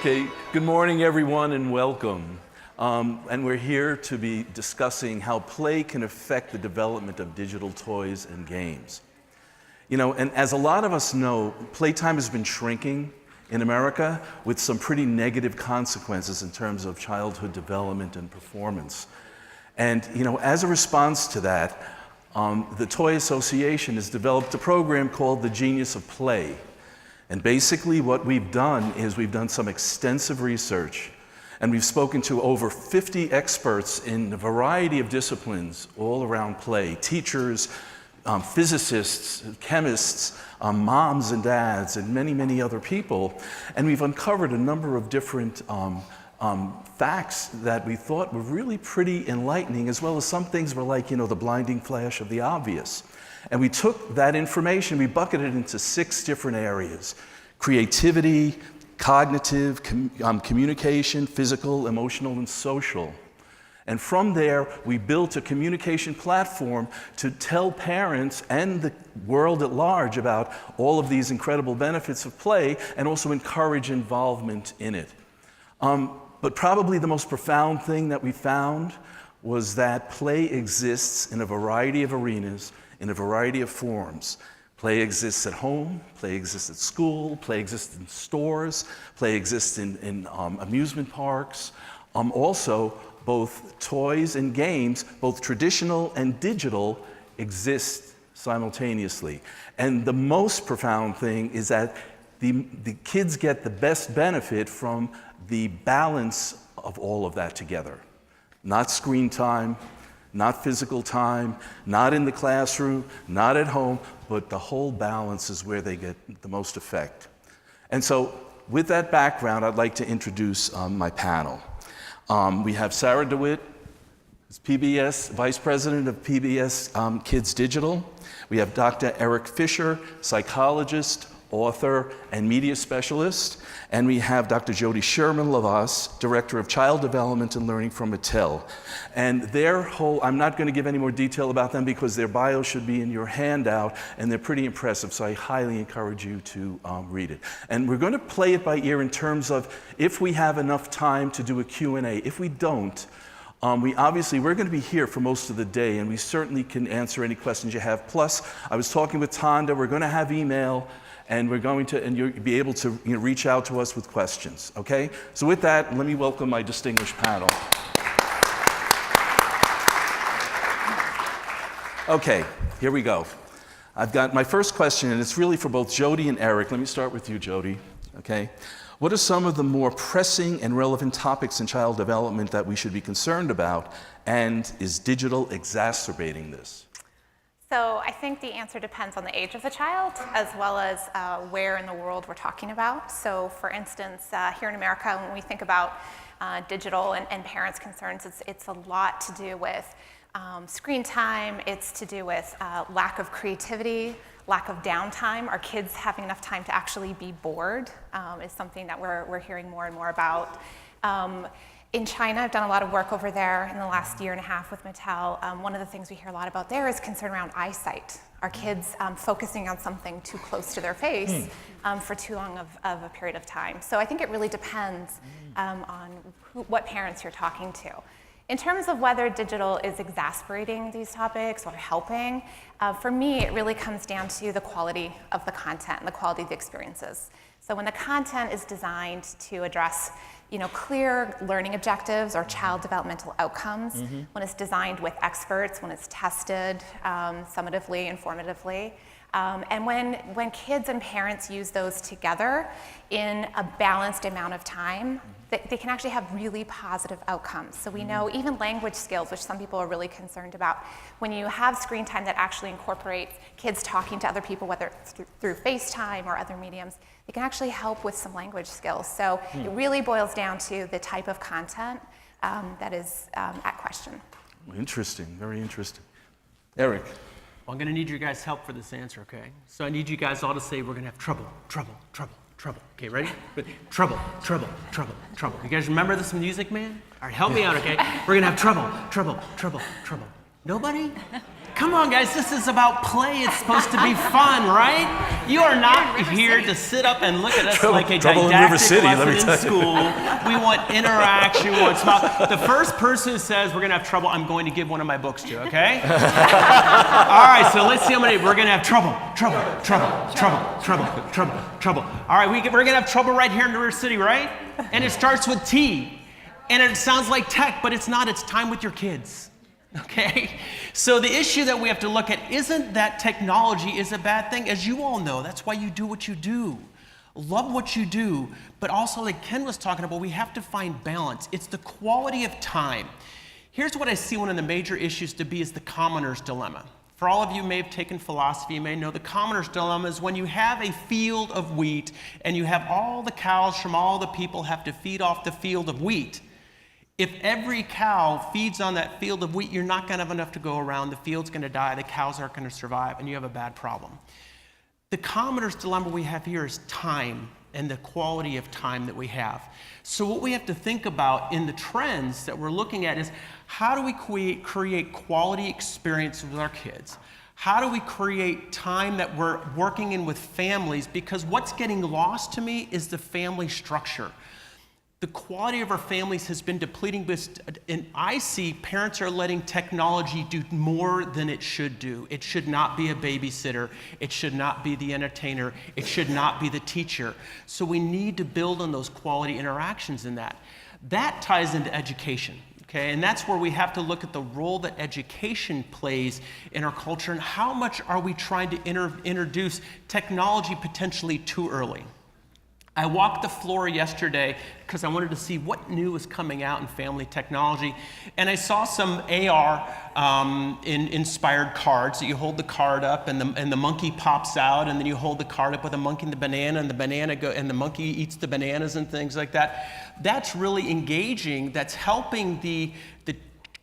Okay, good morning everyone and welcome. And we're here to be discussing how play can affect the development of digital toys and games. You know, and as a lot of us know, playtime has been shrinking in America with some pretty negative consequences in terms of childhood development and performance. And you know, as a response to that, the Toy Association has developed a program called the Genius of Play. And basically what we've done is we've done some extensive research, and we've spoken to over 50 experts in a variety of disciplines all around play: teachers, physicists, chemists, moms and dads, and many, many other people. And we've uncovered a number of different facts that we thought were really pretty enlightening, as well as some things were like, you know, the blinding flash of the obvious. And we took that information, we bucketed it into 6 different areas: creativity, cognitive, communication, physical, emotional, and social. And from there, we built a communication platform to tell parents and the world at large about all of these incredible benefits of play, and also encourage involvement in it. But probably the most profound thing that we found was that play exists in a variety of arenas, in a variety of forms. Play exists at home, play exists at school, play exists in stores, play exists in amusement parks. Also, both toys and games, both traditional and digital, exist simultaneously. And the most profound thing is that the kids get the best benefit from the balance of all of that together. Not screen time, not physical time, not in the classroom, not at home, but the whole balance is where they get the most effect. And so with that background, I'd like to introduce my panel. We have Sara DeWitt, who's PBS, Vice President of PBS KIDS Digital. We have Dr. Erik Fisher, psychologist, author, and media specialist. And we have Dr. Jody Sherman, LeVos, Director of Child Development and Learning from Mattel. And their whole, I'm not going to give any more detail about them because their bio should be in your handout, and they're pretty impressive, so I highly encourage you to read it. And we're going to play it by ear in terms of if we have enough time to do a Q&A. If we don't, we're going to be here for most of the day, and we certainly can answer any questions you have. Plus, I was talking with Tonda, we're going to have email, and you'll be able to reach out to us with questions, okay? So with that, let me welcome my distinguished panel. Okay, here we go. I've got my first question, and it's really for both Jody and Erik. Let me start with you, Jody, okay? What are some of the more pressing and relevant topics in child development that we should be concerned about, and is digital exacerbating this? So I think the answer depends on the age of the child, as well as where in the world we're talking about. So for instance, here in America, when we think about digital and parents' concerns, it's a lot to do with screen time, it's to do with lack of creativity, lack of downtime. Are kids having enough time to actually be bored is something that we're hearing more and more about. In China, I've done a lot of work over there in the last year and a half with Mattel. One of the things we hear a lot about there is concern around eyesight. Are kids focusing on something too close to their face for too long of a period of time? So I think it really depends on what parents you're talking to. In terms of whether digital is exacerbating these topics or helping, for me, it really comes down to the quality of the content and the quality of the experiences. So when the content is designed to address clear learning objectives or child developmental outcomes, when it's designed with experts, when it's tested summatively, informatively, and when kids and parents use those together in a balanced amount of time, they can actually have really positive outcomes. So we know even language skills, which some people are really concerned about, when you have screen time that actually incorporates kids talking to other people, whether it's through FaceTime or other mediums, it can actually help with some language skills. So it really boils down to the type of content that is at question. Interesting, very interesting. Erik. Well, I'm going to need your guys' help for this answer, okay? So I need you guys all to say we're going to have trouble, trouble, trouble, trouble. Okay, ready? But trouble, trouble, trouble, trouble. You guys remember this music, man? All right, help me out, okay? We're going to have trouble, trouble, trouble, trouble. Nobody? Come on, guys, this is about play. It's supposed to be fun, right? You are not here to sit up and look at us like a didactic lesson in school. We want interaction, we want small. The first person who says we're gonna have trouble, I'm going to give one of my books to, okay? All right, so let's see how many, we're gonna have trouble. All right, we're gonna have trouble right here in River City, right? And it starts with T. And it sounds like tech, but it's not. It's time with your kids, okay? So the issue that we have to look at isn't that technology is a bad thing. As you all know, that's why you do what you do. Love what you do, but also like Ken was talking about, we have to find balance. It's the quality of time. Here's what I see one of the major issues to be is the commoner's dilemma. For all of you who may have taken philosophy, you may know the commoner's dilemma is when you have a field of wheat and you have all the cows from all the people have to feed off the field of wheat. If every cow feeds on that field of wheat, you're not going to have enough to go around. The field's going to die. The cows aren't going to survive, and you have a bad problem. The commoner's dilemma we have here is time and the quality of time that we have. So what we have to think about in the trends that we're looking at is how do we create quality experience with our kids? How do we create time that we're working in with families? Because what's getting lost to me is the family structure. The quality of our families has been depleting, and I see parents are letting technology do more than it should do. It should not be a babysitter. It should not be the entertainer. It should not be the teacher. So we need to build on those quality interactions in that. That ties into education, okay? And that's where we have to look at the role that education plays in our culture and how much are we trying to introduce technology potentially too early. I walked the floor yesterday because I wanted to see what new was coming out in family technology, and I saw some AR inspired cards. So you hold the card up, and the monkey pops out, and then you hold the card up with a monkey and the banana, and the monkey eats the bananas and things like that. That's really engaging. That's helping the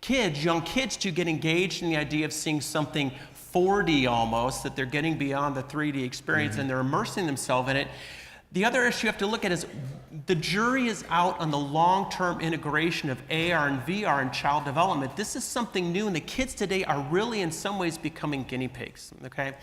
kids, young kids, to get engaged in the idea of seeing something 4D almost, that they're getting beyond the 3D experience, and they're immersing themselves in it. The other issue you have to look at is the jury is out on the long-term integration of AR and VR in child development. This is something new, and the kids today are really in some ways becoming guinea pigs, okay?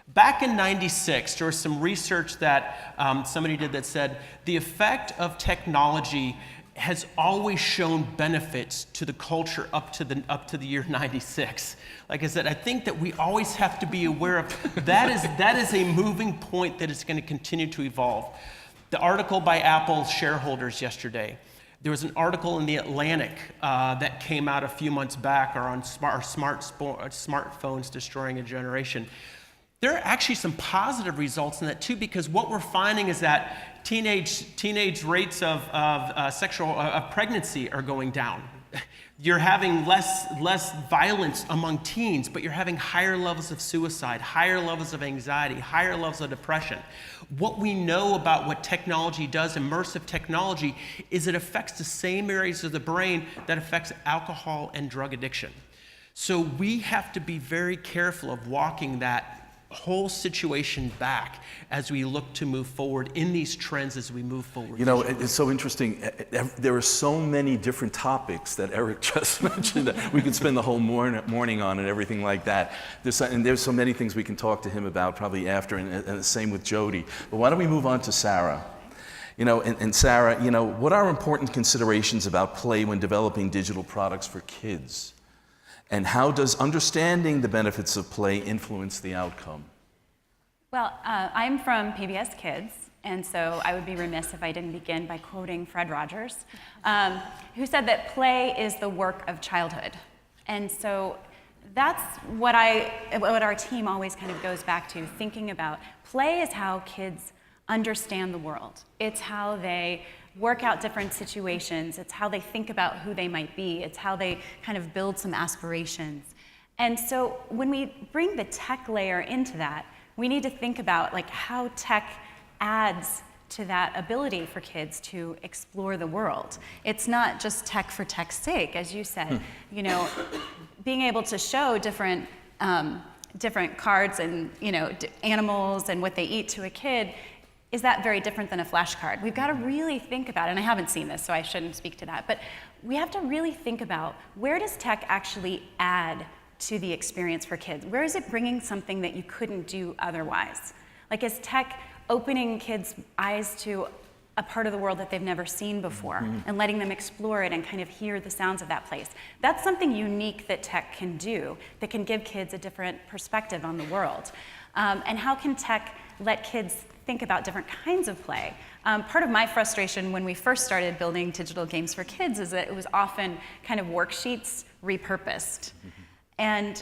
Back in '96, there was some research that somebody did that said the effect of technology has always shown benefits to the culture up to the year '96. Like I said, I think that we always have to be aware of that is a moving point that is going to continue to evolve. The article by Apple shareholders yesterday, there was an article in The Atlantic that came out a few months back on smartphones destroying a generation. There are actually some positive results in that too, because what we're finding is that teenage rates of pregnancy are going down. You're having less violence among teens, but you're having higher levels of suicide, higher levels of anxiety, higher levels of depression. What we know about what technology does, immersive technology, is it affects the same areas of the brain that affects alcohol and drug addiction. So we have to be very careful of walking that whole situation back as we look to move forward in these trends as we move forward. You know, it's so interesting. There are so many different topics that Erik just mentioned that we could spend the whole morning on and everything like that. There's so many things we can talk to him about probably after, and the same with Jody. But why don't we move on to Sara? You know, and Sara, you know, what are important considerations about play when developing digital products for kids? And how does understanding the benefits of play influence the outcome? Well, I'm from PBS KIDS, and so I would be remiss if I didn't begin by quoting Fred Rogers, who said that play is the work of childhood. And so that's what our team always kind of goes back to, thinking about. Play is how kids understand the world. It's how they work out different situations. It's how they think about who they might be. It's how they kind of build some aspirations. And so when we bring the tech layer into that, we need to think about like how tech adds to that ability for kids to explore the world. It's not just tech for tech's sake, as you said. You know, being able to show different cards and, you know, animals and what they eat to a kid, is that very different than a flashcard? We've got to really think about it, and I haven't seen this, so I shouldn't speak to that, but we have to really think about where does tech actually add to the experience for kids? Where is it bringing something that you couldn't do otherwise? Like, is tech opening kids' eyes to a part of the world that they've never seen before and letting them explore it and kind of hear the sounds of that place? That's something unique that tech can do, that can give kids a different perspective on the world. And how can tech let kids think about different kinds of play? Part of my frustration when we first started building digital games for kids is that it was often kind of worksheets repurposed. And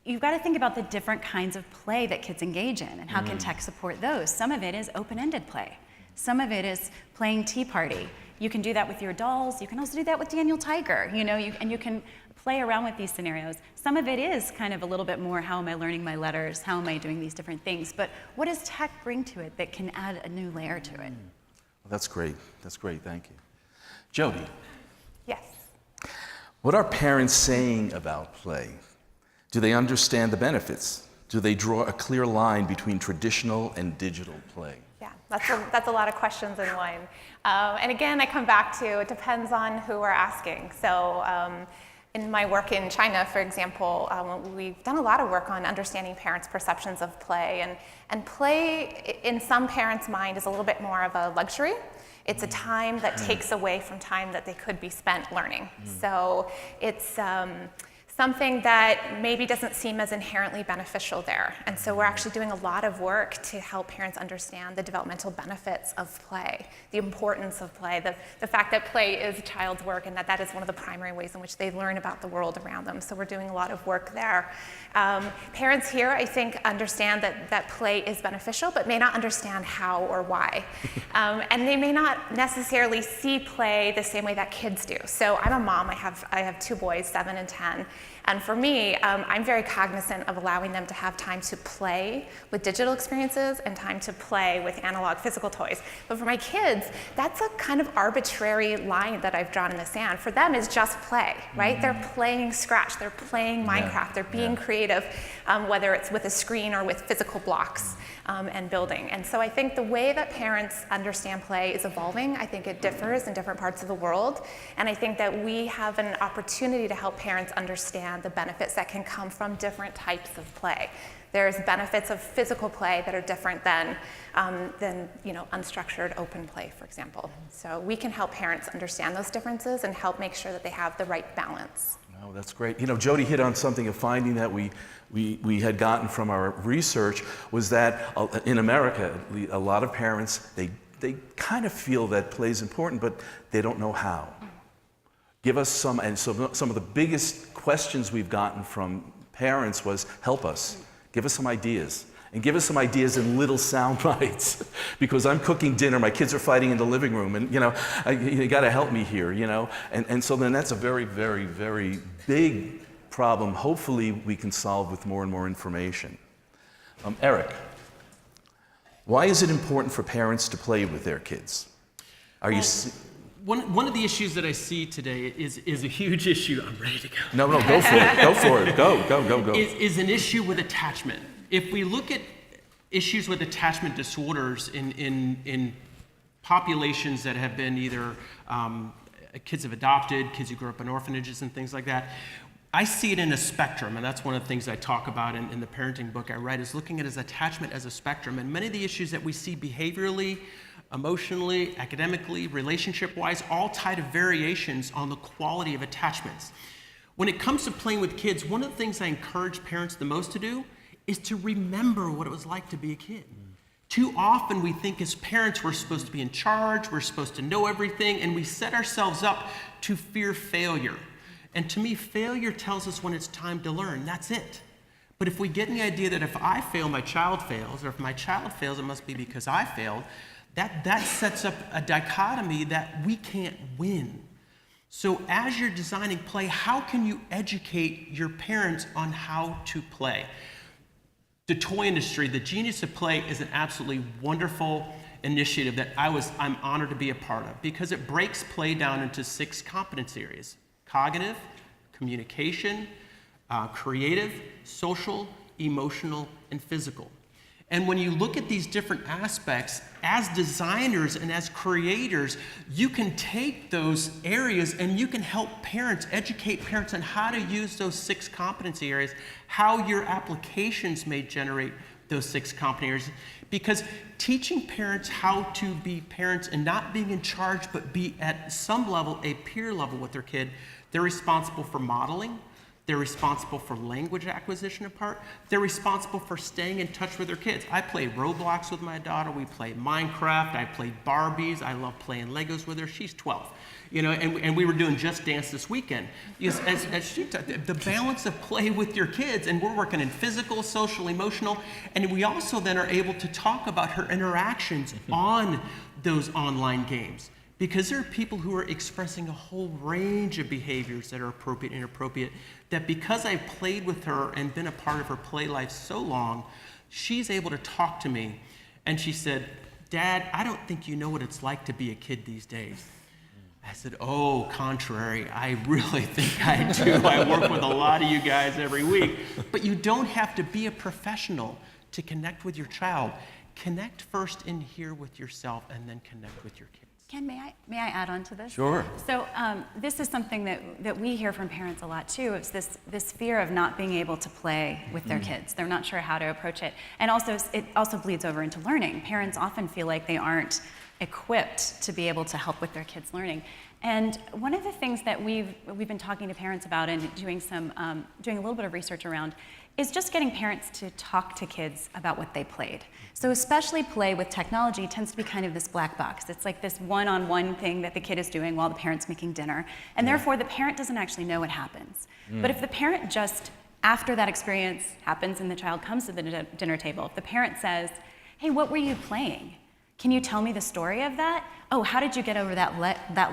you've got to think about the different kinds of play that kids engage in and how can tech support those. Some of it is open-ended play. Some of it is playing Tea Party. You can do that with your dolls. You can also do that with Daniel Tiger, and you can play around with these scenarios. Some of it is kind of a little bit more, how am I learning my letters? How am I doing these different things? But what does tech bring to it that can add a new layer to it? Well, that's great. That's great. Thank you. Jody. Yes. What are parents saying about play? Do they understand the benefits? Do they draw a clear line between traditional and digital play? Yeah, that's a lot of questions in one. And again, I come back to, it depends on who we're asking. So in my work in China, for example, we've done a lot of work on understanding parents' perceptions of play. And play, in some parents' mind, is a little bit more of a luxury. It's a time that takes away from time that they could be spent learning. So it's something that maybe doesn't seem as inherently beneficial there. And so we're actually doing a lot of work to help parents understand the developmental benefits of play, the importance of play, the fact that play is a child's work and that is one of the primary ways in which they learn about the world around them. So we're doing a lot of work there. Parents here, I think, understand that play is beneficial, but may not understand how or why. And they may not necessarily see play the same way that kids do. So I'm a mom, I have two boys, 7 and 10. And for me, I'm very cognizant of allowing them to have time to play with digital experiences and time to play with analog physical toys. But for my kids, that's a kind of arbitrary line that I've drawn in the sand. For them, it's just play, right? They're playing Scratch, they're playing Minecraft, they're being creative, whether it's with a screen or with physical blocks and building. And so I think the way that parents understand play is evolving. I think it differs in different parts of the world. And I think that we have an opportunity to help parents understand the benefits that can come from different types of play. There's benefits of physical play that are different than unstructured open play, for example. So we can help parents understand those differences and help make sure that they have the right balance. Oh, that's great. Jody hit on something, a finding that we had gotten from our research was that in America, a lot of parents, they kind of feel that play is important, but they don't know how. Give us some, and so some of the biggest questions we've gotten from parents was, help us, give us some ideas. And give us some ideas in little sound bites. Because I'm cooking dinner, my kids are fighting in the living room, and you gotta help me here, And so then that's a very, very, very big problem. Hopefully we can solve with more and more information. Erik, why is it important for parents to play with their kids? One of the issues that I see today is a huge issue. I'm ready to go. No, go for it. Go for it. Go. Is an issue with attachment. If we look at issues with attachment disorders in populations that have been either kids have adopted, kids who grew up in orphanages and things like that, I see it in a spectrum, and that's one of the things I talk about in the parenting book I write, is looking at attachment as a spectrum. And many of the issues that we see behaviorally, emotionally, academically, relationship-wise, all tie to variations on the quality of attachments. When it comes to playing with kids, one of the things I encourage parents the most to do is to remember what it was like to be a kid. Too often we think as parents we're supposed to be in charge, we're supposed to know everything, and we set ourselves up to fear failure. And to me, failure tells us when it's time to learn, that's it. But if we get in the idea that if I fail, my child fails, or if my child fails, it must be because I failed, that sets up a dichotomy that we can't win. So as you're designing play, how can you educate your parents on how to play? The toy industry, the Genius of Play, is an absolutely wonderful initiative that I'm honored to be a part of, because it breaks play down into 6 competency areas: cognitive, communication, creative, social, emotional, and physical. And when you look at these different aspects, as designers and as creators, you can take those areas and you can help parents, educate parents on how to use those 6 competency areas, how your applications may generate those 6 competency areas. Because teaching parents how to be parents and not being in charge, but be at some level, a peer level with their kid, they're responsible for modeling. They're responsible for language acquisition in part. They're responsible for staying in touch with their kids. I play Roblox with my daughter. We play Minecraft. I play Barbies. I love playing Legos with her. She's 12. You know, and we were doing Just Dance this weekend. Because as she talked, the balance of play with your kids, and we're working in physical, social, emotional, and we also then are able to talk about her interactions on those online games. Because there are people who are expressing a whole range of behaviors that are appropriate and inappropriate, that because I've played with her and been a part of her play life so long, she's able to talk to me. And she said, "Dad, I don't think you know what it's like to be a kid these days." I said, "Oh, contrary, I really think I do. I work with a lot of you guys every week." But you don't have to be a professional to connect with your child. Connect first in here with yourself and then connect with your kids. Ken, may I add on to this? Sure. So this is something that we hear from parents a lot too. It's this fear of not being able to play with their kids. They're not sure how to approach it. And also, it also bleeds over into learning. Parents often feel like they aren't equipped to be able to help with their kids' learning. And one of the things that we've been talking to parents about and doing a little bit of research around is just getting parents to talk to kids about what they played. So especially play with technology tends to be kind of this black box. It's like this one-on-one thing that the kid is doing while the parent's making dinner. And therefore, the parent doesn't actually know what happens. But if the parent just, after that experience happens and the child comes to the dinner table, if the parent says, "Hey, what were you playing? Can you tell me the story of that? Oh, how did you get over that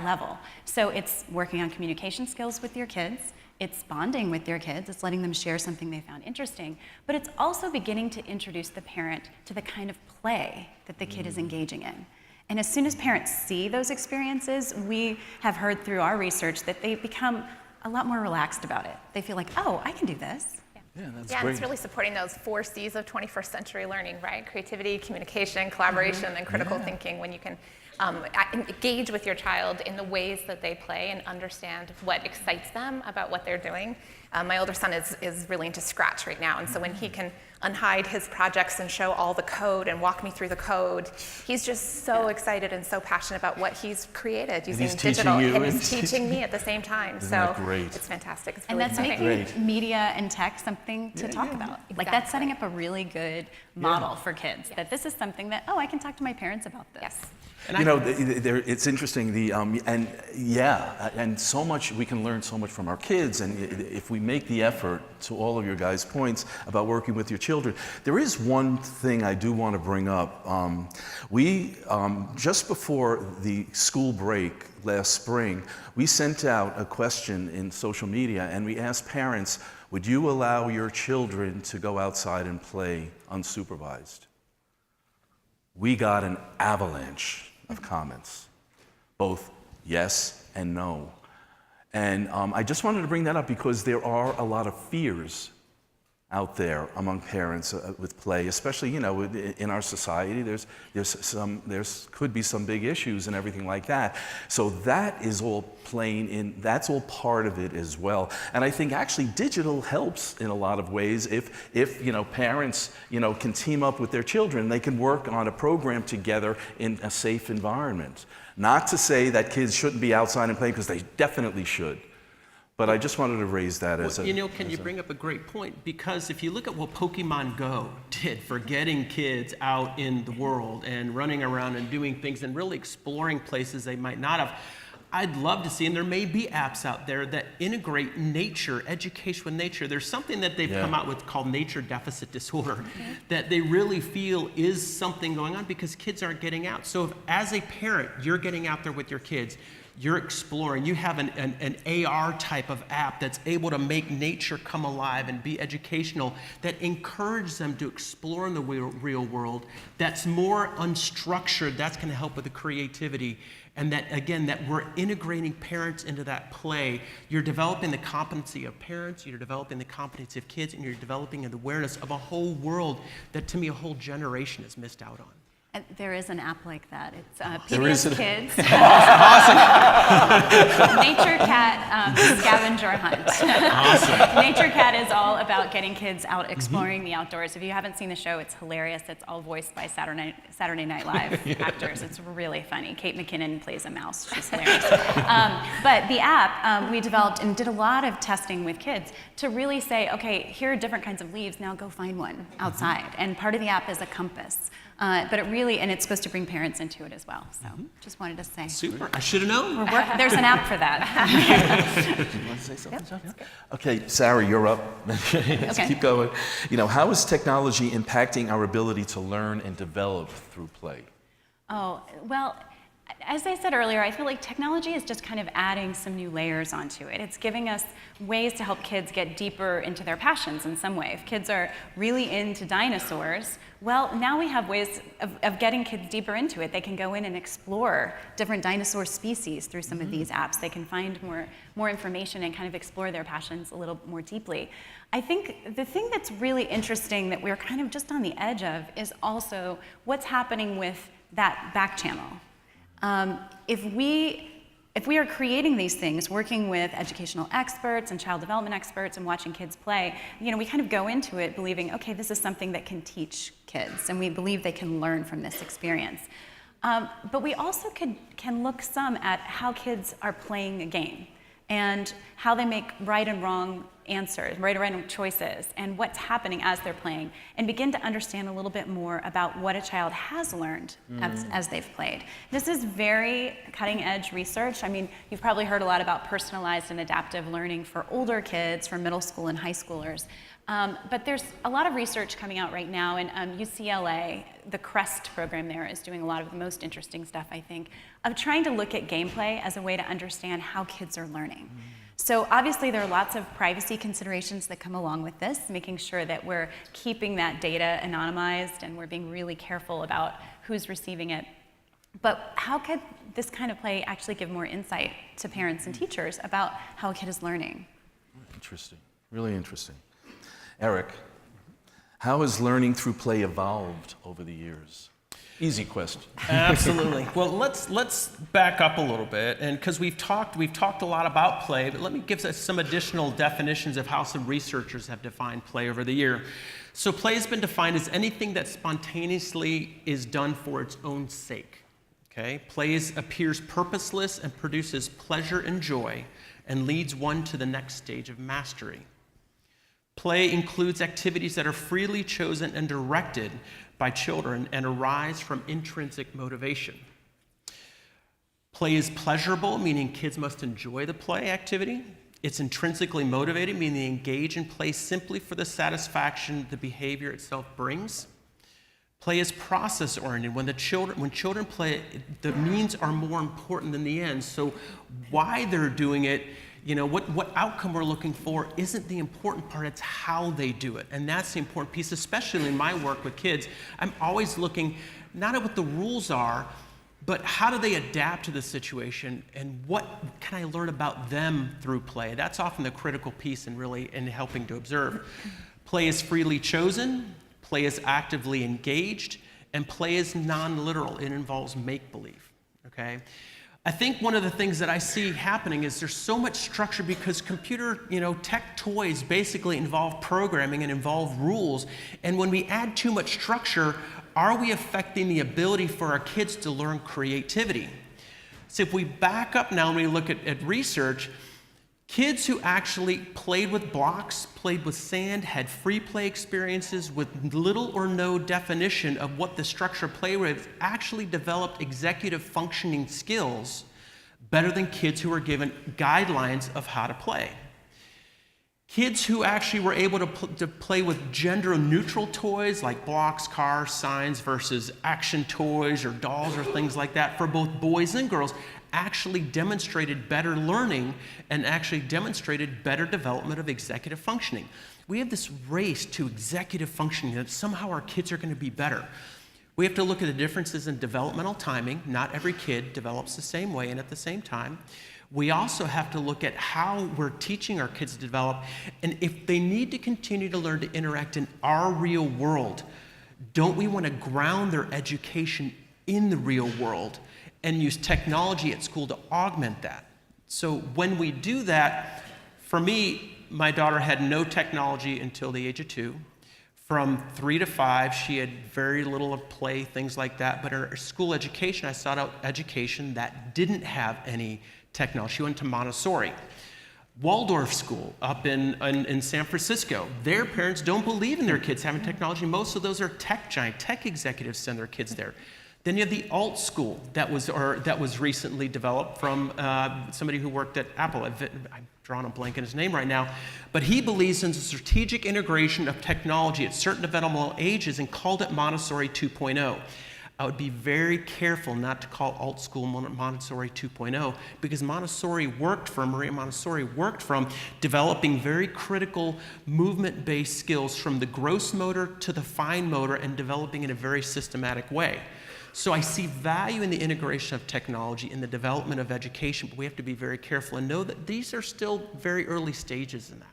level?" So it's working on communication skills with your kids. It's bonding with your kids. It's letting them share something they found interesting. But it's also beginning to introduce the parent to the kind of play that the kid is engaging in. And as soon as parents see those experiences, we have heard through our research that they become a lot more relaxed about it. They feel like, "Oh, I can do this." Yeah, that's Yeah, great. and it's really supporting those 4 C's of 21st century learning, right? Creativity, communication, collaboration, and critical thinking. When you can engage with your child in the ways that they play and understand what excites them about what they're doing. My older son is really into Scratch right now, and so when he can unhide his projects and show all the code and walk me through the code, he's just so excited and so passionate about what he's created using he's teaching digital, you and and he's teaching me at the same time. Isn't So that great? it's fantastic. It's And really that's exciting. making media and tech something to talk about. Like that's setting up a really good model for kids, that this is something that, oh, I can talk to my parents about this. Yes. You know, it's interesting. And so much we can learn so much from our kids, and if we make the effort, to all of your guys' points about working with your children, there is one thing I do want to bring up. Just before the school break last spring, we sent out a question in social media, and we asked parents, "Would you allow your children to go outside and play unsupervised?" We got an avalanche of comments, both yes and no. And I just wanted to bring that up because there are a lot of fears out there among parents with play, especially, you know, in our society. There's could be some big issues and everything like that. So that is all playing in. That's all part of it as well. And I think actually digital helps in a lot of ways. If you know, parents, you know, can team up with their children, they can work on a program together in a safe environment. Not to say that kids shouldn't be outside and playing, because they definitely should. But I just wanted to raise that as a... You know, Ken, you bring up a great point, because if you look at what Pokemon Go did for getting kids out in the world and running around and doing things and really exploring places they might not have, I'd love to see, and there may be apps out there that integrate nature, education with nature. There's something that they've come out with called nature deficit disorder that they really feel is something going on because kids aren't getting out. So if, as a parent, you're getting out there with your kids, you're exploring. You have an AR type of app that's able to make nature come alive and be educational, that encourages them to explore in the real world, that's more unstructured, that's going to help with the creativity. And that, again, that we're integrating parents into that play. You're developing the competency of parents, you're developing the competency of kids, and you're developing an awareness of a whole world that, to me, a whole generation has missed out on. And there is an app like that. It's There is PBS Kids. Awesome. Nature Cat Scavenger Hunt. Awesome. Nature Cat is all about getting kids out exploring the outdoors. If you haven't seen the show, it's hilarious. It's all voiced by Saturday Night Live actors. It's really funny. Kate McKinnon plays a mouse. She's hilarious. But the app we developed and did a lot of testing with kids to really say, okay, here are different kinds of leaves. Now go find one outside. And part of the app is a compass. But it really, and it's supposed to bring parents into it as well. So just wanted to say. Super. I should have known. There's an app for that. Do you want to say something, John? Okay, Sarah, you're up. Let's Okay. keep going. How is technology impacting our ability to learn and develop through play? Oh, well, as I said earlier, I feel like technology is just kind of adding some new layers onto it. It's giving us ways to help kids get deeper into their passions in some way. If kids are really into dinosaurs, well, now we have ways of getting kids deeper into it. They can go in and explore different dinosaur species through some of these apps. They can find more information and kind of explore their passions a little more deeply. I think the thing that's really interesting that we're kind of just on the edge of is also what's happening with that back channel. If we are creating these things, working with educational experts and child development experts and watching kids play, we kind of go into it believing, okay, this is something that can teach kids, and we believe they can learn from this experience. But we also can look some at how kids are playing a game and how they make right and wrong answers, right and wrong choices, and what's happening as they're playing, and begin to understand a little bit more about what a child has learned as they've played. This is very cutting-edge research. I mean, you've probably heard a lot about personalized and adaptive learning for older kids, for middle school and high schoolers. But there's a lot of research coming out right now, and UCLA, the CREST program there, is doing a lot of the most interesting stuff, I think, of trying to look at gameplay as a way to understand how kids are learning. So obviously there are lots of privacy considerations that come along with this, making sure that we're keeping that data anonymized and we're being really careful about who's receiving it. But how could this kind of play actually give more insight to parents and teachers about how a kid is learning? Interesting, really interesting. Erik, how has learning through play evolved over the years? Easy question. Absolutely. Well, let's back up a little bit, and because we've talked a lot about play, but let me give us some additional definitions of how some researchers have defined play over the year. So play has been defined as anything that spontaneously is done for its own sake. Okay? Play appears purposeless and produces pleasure and joy and leads one to the next stage of mastery. Play includes activities that are freely chosen and directed by children and arise from intrinsic motivation. Play is pleasurable, meaning kids must enjoy the play activity. It's intrinsically motivated, meaning they engage in play simply for the satisfaction the behavior itself brings. Play is process-oriented. When children play, the means are more important than the ends. So why they're doing it, what outcome we're looking for isn't the important part, it's how they do it. And that's the important piece, especially in my work with kids. I'm always looking not at what the rules are, but how do they adapt to the situation and what can I learn about them through play? That's often the critical piece in helping to observe. Play is freely chosen, play is actively engaged, and play is non-literal. It involves make-believe, okay? I think one of the things that I see happening is there's so much structure because computer, tech toys basically involve programming and involve rules. And when we add too much structure, are we affecting the ability for our kids to learn creativity? So if we back up now and we look at research, kids who actually played with blocks, played with sand, had free play experiences with little or no definition of what the structure of play was, actually developed executive functioning skills better than kids who were given guidelines of how to play. Kids who actually were able to play with gender-neutral toys like blocks, cars, signs versus action toys or dolls or things like that for both boys and girls actually demonstrated better learning and actually demonstrated better development of executive functioning. We have this race to executive functioning that somehow our kids are going to be better. We have to look at the differences in developmental timing. Not every kid develops the same way and at the same time. We also have to look at how we're teaching our kids to develop, and if they need to continue to learn to interact in our real world, don't we want to ground their education in the real world and use technology at school to augment that? So when we do that, for me, my daughter had no technology until the age of 2. From 3 to 5, she had very little of play, things like that. But in her school education, I sought out education that didn't have any technology. She went to Montessori. Waldorf School up in San Francisco. Their parents don't believe in their kids having technology. Most of those are tech executives send their kids there. Then you have the alt school that was recently developed from somebody who worked at Apple. I'm drawing a blank on his name right now, but he believes in the strategic integration of technology at certain developmental ages and called it Montessori 2.0. I would be very careful not to call alt school Montessori 2.0 because Maria Montessori worked from developing very critical movement-based skills from the gross motor to the fine motor and developing in a very systematic way. So I see value in the integration of technology in the development of education, but we have to be very careful and know that these are still very early stages in that.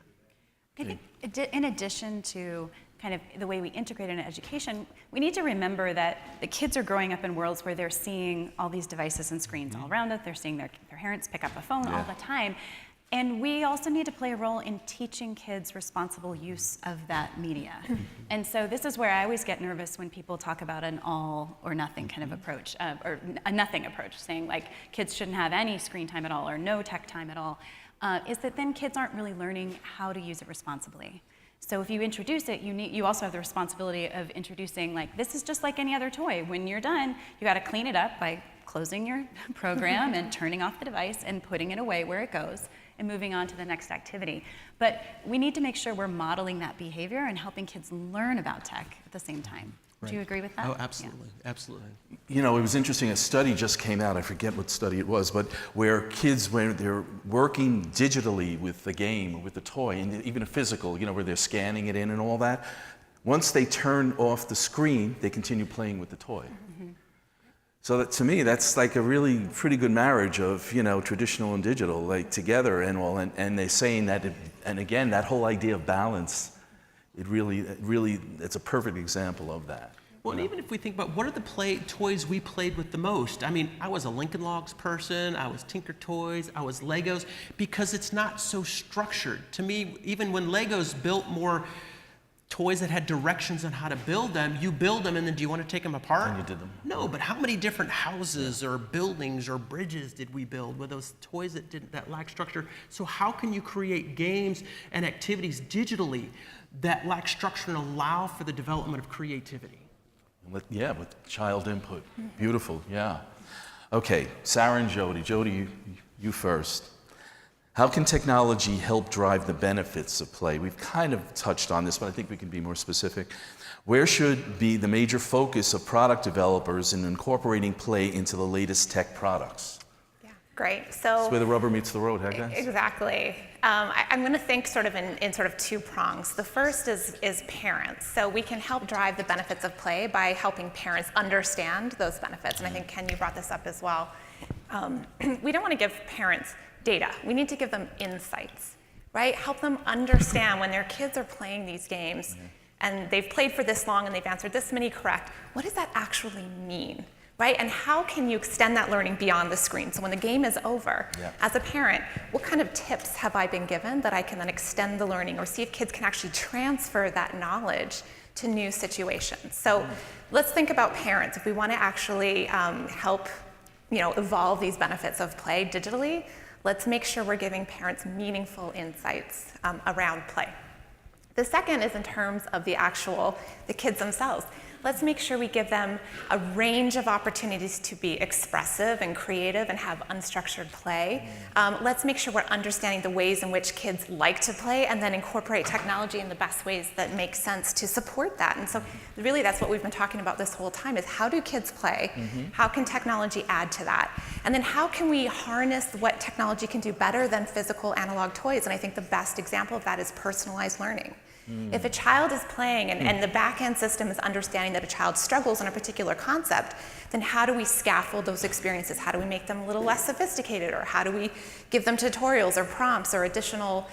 I think in addition to kind of the way we integrate into education, we need to remember that the kids are growing up in worlds where they're seeing all these devices and screens all around us. They're seeing their parents pick up a phone all the time. And we also need to play a role in teaching kids responsible use of that media. And so this is where I always get nervous when people talk about an all or nothing kind of approach, or a nothing approach, saying like kids shouldn't have any screen time at all or no tech time at all, is that then kids aren't really learning how to use it responsibly. So if you introduce it, you also have the responsibility of introducing, like, this is just like any other toy. When you're done, you got to clean it up by closing your program and turning off the device and putting it away where it goes and moving on to the next activity. But we need to make sure we're modeling that behavior and helping kids learn about tech at the same time. Right. Do you agree with that? Oh, absolutely, absolutely. You know, it was interesting, a study just came out, I forget what study it was, but where kids, when they're working digitally with the game, or with the toy, and even a physical, you know, where they're scanning it in and all that, once they turn off the screen, they continue playing with the toy. So that, to me, that's like a really pretty good marriage of, you know, traditional and digital, like together and all, and they're saying that, and again, that whole idea of balance, it's a perfect example of that. Well, and even if we think about what are the toys we played with the most, I mean, I was a Lincoln Logs person, I was Tinker Toys, I was Legos, because it's not so structured. To me, even when Legos built more toys that had directions on how to build them, you build them and then do you want to take them apart? And you did them. No, but how many different houses or buildings or bridges did we build with those toys that lack structure? So how can you create games and activities digitally that lack structure and allow for the development of creativity? With child input. Beautiful, yeah. Okay, Sara and Jody. Jody, you first. How can technology help drive the benefits of play? We've kind of touched on this, but I think we can be more specific. Where should be the major focus of product developers in incorporating play into the latest tech products? Yeah, great. So that's where the rubber meets the road, huh, guys? Exactly. I'm going to think sort of in sort of two prongs. The first is parents. So we can help drive the benefits of play by helping parents understand those benefits. And I think, Ken, you brought this up as well. We don't want to give parents data. We need to give them insights, right? Help them understand when their kids are playing these games and they've played for this long and they've answered this many correct. What does that actually mean, right? And how can you extend that learning beyond the screen? So when the game is over, as a parent, what kind of tips have I been given that I can then extend the learning or see if kids can actually transfer that knowledge to new situations? So let's think about parents. If we want to actually help, evolve these benefits of play digitally, let's make sure we're giving parents meaningful insights around play. The second is in terms of the kids themselves. let's make sure we give them a range of opportunities to be expressive and creative and have unstructured play. Let's make sure we're understanding the ways in which kids like to play and then incorporate technology in the best ways that make sense to support that. And so really that's what we've been talking about this whole time is how do kids play? How can technology add to that? And then how can we harness what technology can do better than physical analog toys? And I think the best example of that is personalized learning. If a child is playing and the back-end system is understanding that a child struggles on a particular concept, then how do we scaffold those experiences? How do we make them a little less sophisticated? Or how do we give them tutorials or prompts or additional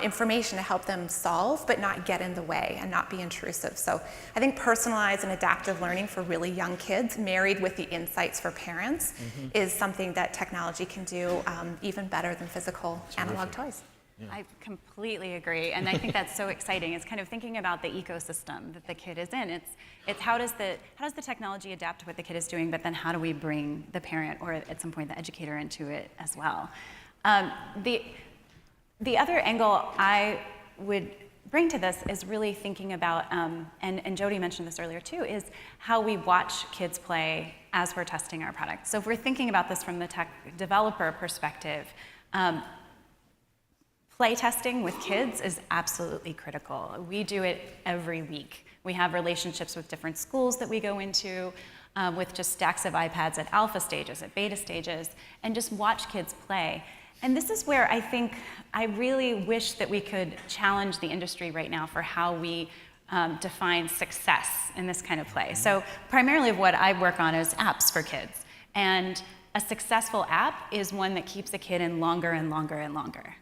information to help them solve, but not get in the way and not be intrusive? So I think personalized and adaptive learning for really young kids, married with the insights for parents, is something that technology can do even better than physical analog toys. I completely agree, and I think that's so exciting. It's kind of thinking about the ecosystem that the kid is in. It's how does the technology adapt to what the kid is doing, but then how do we bring the parent or at some point the educator into it as well? The other angle I would bring to this is really thinking about, and Jody mentioned this earlier too, is how we watch kids play as we're testing our product. So if we're thinking about this from the tech developer perspective, play testing with kids is absolutely critical. We do it every week. We have relationships with different schools that we go into, with just stacks of iPads at alpha stages, at beta stages, and just watch kids play. And this is where I think I really wish that we could challenge the industry right now for how we define success in this kind of play. So primarily what I work on is apps for kids. And a successful app is one that keeps a kid in longer and longer and longer.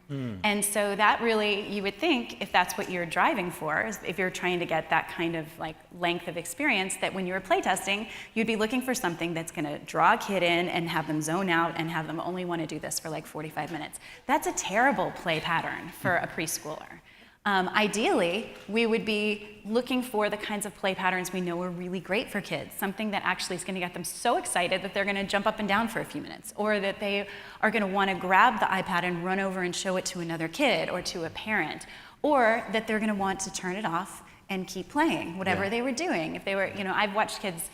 And so that really, you would think, if that's what you're driving for, if you're trying to get that kind of like length of experience, that when you were playtesting, you'd be looking for something that's gonna draw a kid in and have them zone out and have them only wanna do this for like 45 minutes. That's a terrible play pattern for a preschooler. Ideally, we would be looking for the kinds of play patterns we know are really great for kids, something that actually is going to get them so excited that they're going to jump up and down for a few minutes, or that they are going to want to grab the iPad and run over and show it to another kid or to a parent, or that they're going to want to turn it off and keep playing whatever they were doing. If they were, you know, I've watched kids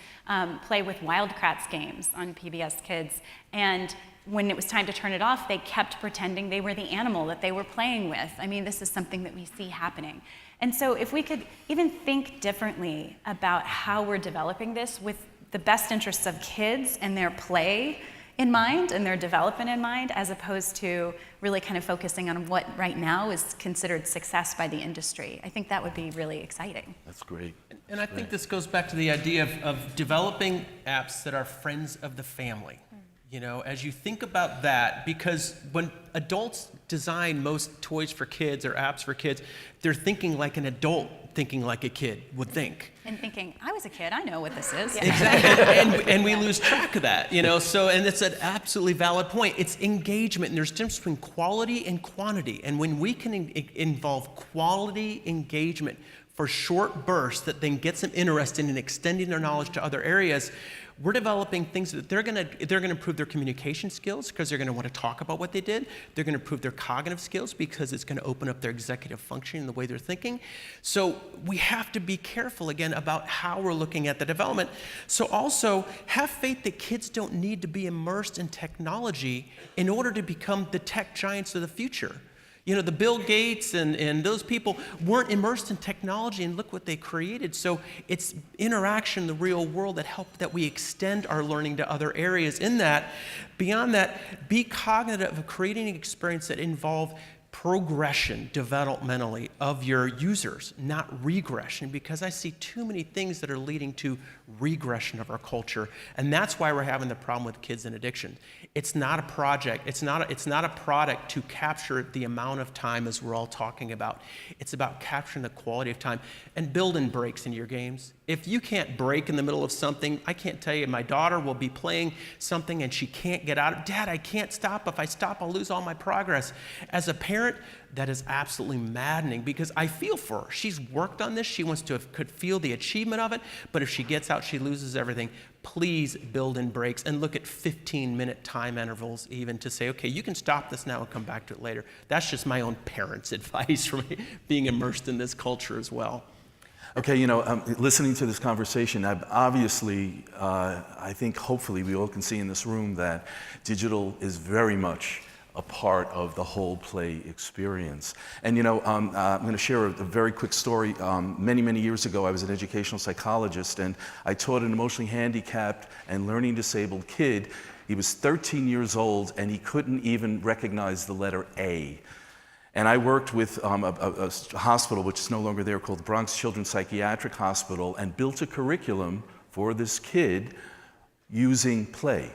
play with Wildcrats games on PBS KIDS, and when it was time to turn it off, they kept pretending they were the animal that they were playing with. I mean, this is something that we see happening. And so if we could even think differently about how we're developing this with the best interests of kids and their play in mind and their development in mind, as opposed to really kind of focusing on what right now is considered success by the industry, I think that would be really exciting. That's great. And I think this goes back to the idea of developing apps that are friends of the family. You know, as you think about that, because when adults design most toys for kids or apps for kids, they're thinking like an adult thinking like a kid would think. And thinking, I was a kid, I know what this is. Yeah. Exactly, and we lose track of that, you know, so, and it's an absolutely valid point. It's engagement, and there's a difference between quality and quantity, and when we can involve quality engagement for short bursts that then gets them interested in extending their knowledge to other areas, we're developing things that they're gonna improve their communication skills because they're gonna want to talk about what they did. They're gonna improve their cognitive skills because it's gonna open up their executive function and the way they're thinking. So we have to be careful again about how we're looking at the development. So also have faith that kids don't need to be immersed in technology in order to become the tech giants of the future. You know, the Bill Gates and those people weren't immersed in technology, and look what they created. So it's interaction in the real world that we extend our learning to other areas in that. Beyond that, be cognitive of creating an experience that involve progression developmentally of your users, not regression, because I see too many things that are leading to regression of our culture, and that's why we're having the problem with kids and addiction. It's not a project, it's not a product to capture the amount of time as we're all talking about. It's about capturing the quality of time and building breaks in your games. If you can't break in the middle of something, I can't tell you, my daughter will be playing something and she can't get out of, Dad, I can't stop. If I stop, I'll lose all my progress. As a parent, that is absolutely maddening because I feel for her. She's worked on this. She wants to could feel the achievement of it, but if she gets out, she loses everything. Please build in breaks and look at 15-minute time intervals even to say, okay, you can stop this now and come back to it later. That's just my own parents' advice for me being immersed in this culture as well. Okay, listening to this conversation, obviously, I think hopefully we all can see in this room that digital is very much a part of the whole play experience. And I'm going to share a very quick story. Many years ago, I was an educational psychologist, and I taught an emotionally handicapped and learning disabled kid. He was 13 years old, and he couldn't even recognize the letter A. And I worked with a hospital, which is no longer there, called Bronx Children's Psychiatric Hospital, and built a curriculum for this kid using play.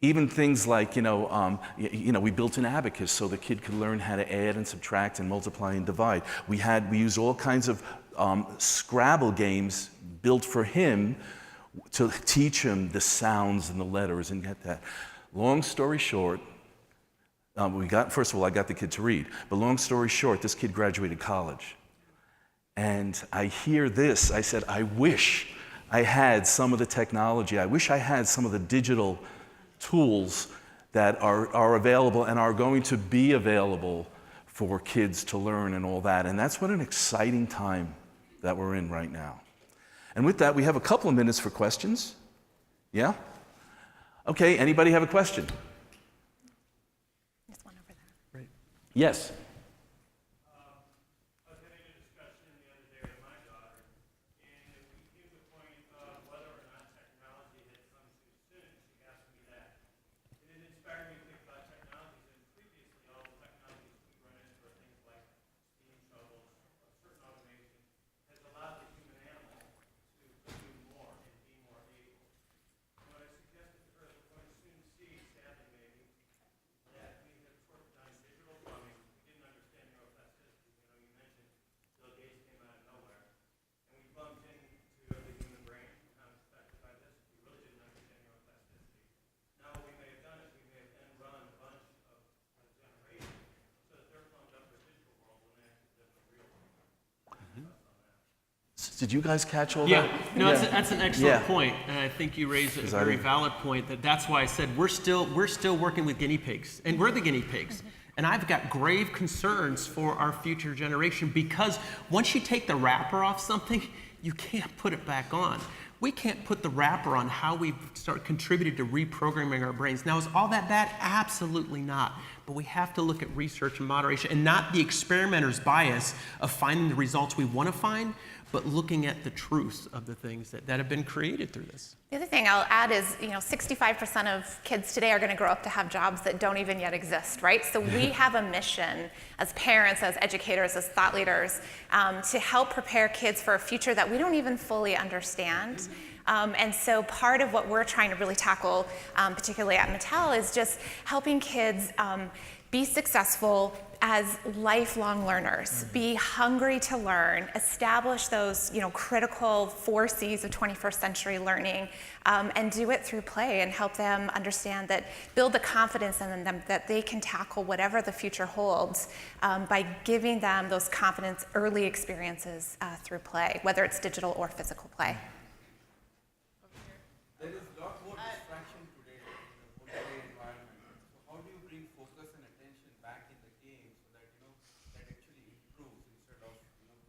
Even things like, we built an abacus so the kid could learn how to add and subtract and multiply and divide. We used all kinds of Scrabble games built for him to teach him the sounds and the letters and get that. Long story short, first of all, I got the kid to read, but long story short, this kid graduated college. And I hear this, I said, I wish I had some of the technology, I wish I had some of the digital tools that are available and are going to be available for kids to learn and all that. And that's what an exciting time that we're in right now. And with that, we have a couple of minutes for questions. Yeah? Okay, anybody have a question? Yes. I was having a discussion the other day with my daughter, and we came to the point of whether or not technology had come too soon. She asked me that. And it inspired me to think about technologies, and previously all the technologies we run into are things like steam shovels, certain automation, has allowed the human animal to do more and be more able. And what I suggested to her is we're going to soon see, sadly maybe, that we have worked on digital plumbing. We didn't understand neuroplasticity. You mentioned Bill Gates came out of nowhere. And we bumped into the human brain and how it's affected by this. We really didn't understand neuroplasticity. Now what we may have done is we may have then run a bunch of generations so that they're plumbed up for the digital world when they actually live in the real world. Did you guys catch all Yeah, that? no, that's an excellent Yeah. point, and I think you raised a very valid point. That's why I said we're still working with guinea pigs, and we're the guinea pigs. And I've got grave concerns for our future generation because once you take the wrapper off something, you can't put it back on. We can't put the wrapper on how we've contributed to reprogramming our brains. Now, is all that bad? Absolutely not. But we have to look at research and moderation and not the experimenter's bias of finding the results we want to find, but looking at the truth of the things that have been created through this. The other thing I'll add is, 65% of kids today are going to grow up to have jobs that don't even yet exist, right? So we have a mission as parents, as educators, as thought leaders, to help prepare kids for a future that we don't even fully understand. And so part of what we're trying to really tackle, particularly at Mattel, is just helping kids be successful as lifelong learners, be hungry to learn, establish those critical 4 C's of 21st century learning, and do it through play and help them understand that, build the confidence in them that they can tackle whatever the future holds by giving them those confidence early experiences through play, whether it's digital or physical play. There is a lot more distraction today in the play environment. So how do you bring focus and attention back in the game so that that actually improves instead of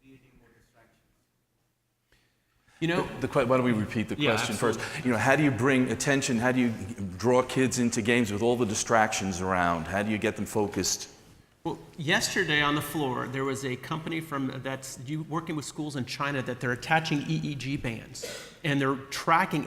creating more distractions? Why don't we repeat the question first? How do you bring attention? How do you draw kids into games with all the distractions around? How do you get them focused? Well, yesterday on the floor, there was a company that's working with schools in China that they're attaching EEG bands, and they're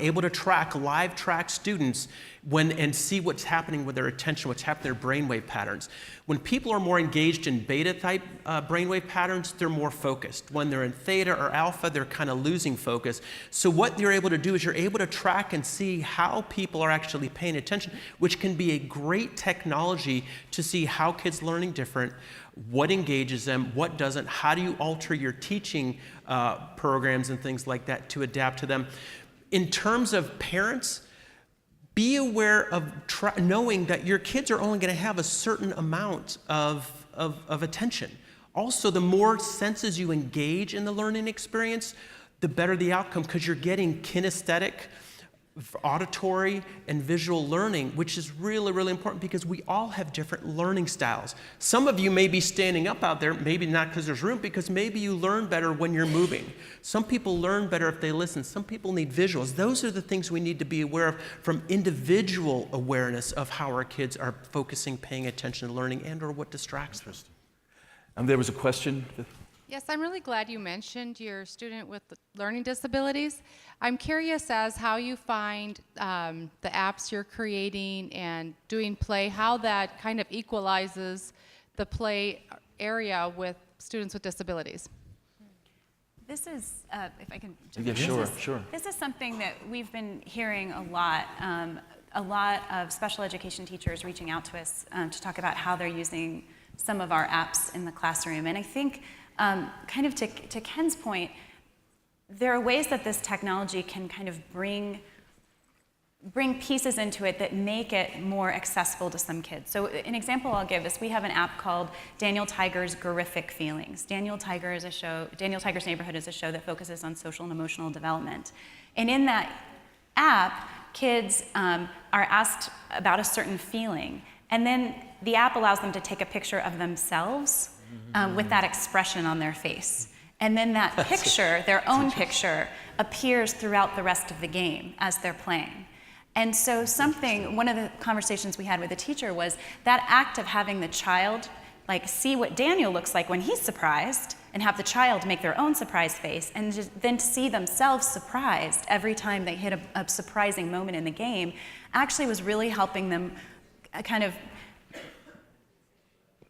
able to live track students and see what's happening with their attention, what's happening with their brainwave patterns. When people are more engaged in beta type brainwave patterns, they're more focused. When they're in theta or alpha, they're kind of losing focus. So what you're able to do is you're able to track and see how people are actually paying attention, which can be a great technology to see how kids learning different, what engages them, what doesn't, how do you alter your teaching programs and things like that to adapt to them. In terms of parents, be aware of knowing that your kids are only going to have a certain amount of attention. Also, the more senses you engage in the learning experience, the better the outcome, because you're getting kinesthetic, auditory and visual learning, which is really, really important because we all have different learning styles. Some of you may be standing up out there, maybe not because there's room, because maybe you learn better when you're moving. Some people learn better if they listen. Some people need visuals. Those are the things we need to be aware of from individual awareness of how our kids are focusing, paying attention to learning, and or what distracts them. There was a question. Yes, I'm really glad you mentioned your student with learning disabilities. I'm curious as how you find the apps you're creating and doing play, how that kind of equalizes the play area with students with disabilities. This is, if I can Yeah, jump in. sure. This is something that we've been hearing a lot. A lot of special education teachers reaching out to us to talk about how they're using some of our apps in the classroom. And I think, kind of to Ken's point, there are ways that this technology can kind of bring pieces into it that make it more accessible to some kids. So an example I'll give is we have an app called Daniel Tiger's Gorific Feelings. Daniel Tiger's Neighborhood is a show that focuses on social and emotional development. And in that app, kids are asked about a certain feeling, and then the app allows them to take a picture of themselves with that expression on their face. And then that picture, their own picture, appears throughout the rest of the game as they're playing. And so one of the conversations we had with the teacher was that act of having the child see what Daniel looks like when he's surprised and have the child make their own surprise face and then to see themselves surprised every time they hit a surprising moment in the game actually was really helping them kind of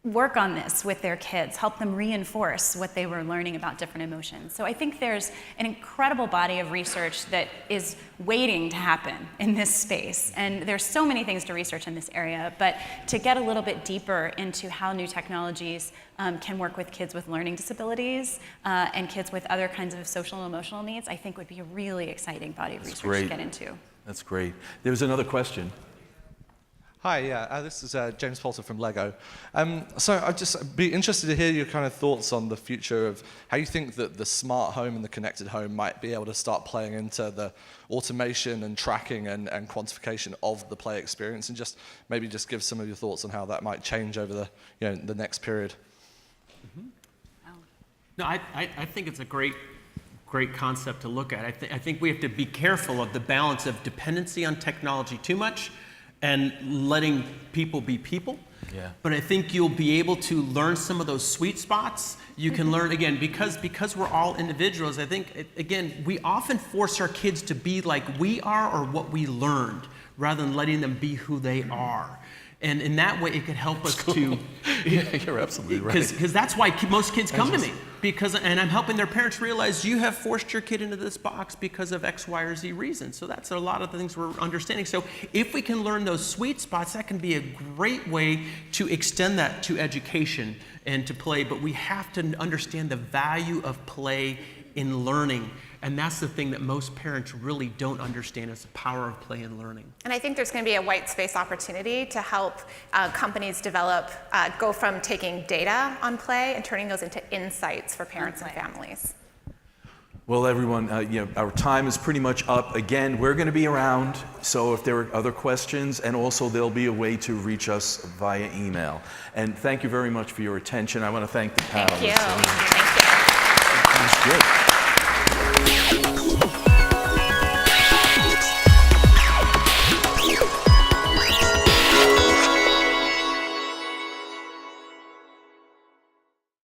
work on this with their kids, help them reinforce what they were learning about different emotions. So I think there's an incredible body of research that is waiting to happen in this space. And there's so many things to research in this area, but to get a little bit deeper into how new technologies can work with kids with learning disabilities and kids with other kinds of social and emotional needs, I think would be a really exciting body of research to get into. That's great. There was another question. Hi, this is James Poulter from Lego. So I'd just be interested to hear your kind of thoughts on the future of how you think that the smart home and the connected home might be able to start playing into the automation and tracking and quantification of the play experience, and just maybe just give some of your thoughts on how that might change over the next period. No, I think it's a great concept to look at. I think we have to be careful of the balance of dependency on technology too much and letting people be people. Yeah. But I think you'll be able to learn some of those sweet spots. You can learn, again, because we're all individuals, I think, again, we often force our kids to be like we are or what we learned, rather than letting them be who they are. And in that way, it could help us to... Yeah, you're absolutely right. Because that's why most kids come to me. And I'm helping their parents realize you have forced your kid into this box because of X, Y, or Z reason. So that's a lot of the things we're understanding. So if we can learn those sweet spots, that can be a great way to extend that to education and to play. But we have to understand the value of play in learning. And that's the thing that most parents really don't understand, is the power of play and learning. And I think there's going to be a white space opportunity to help companies develop, go from taking data on play and turning those into insights for parents and families. Well, everyone, our time is pretty much up. Again, we're going to be around, so if there are other questions, and also there'll be a way to reach us via email. And thank you very much for your attention. I want to thank the panelists. Thank you. Thank you. That was good.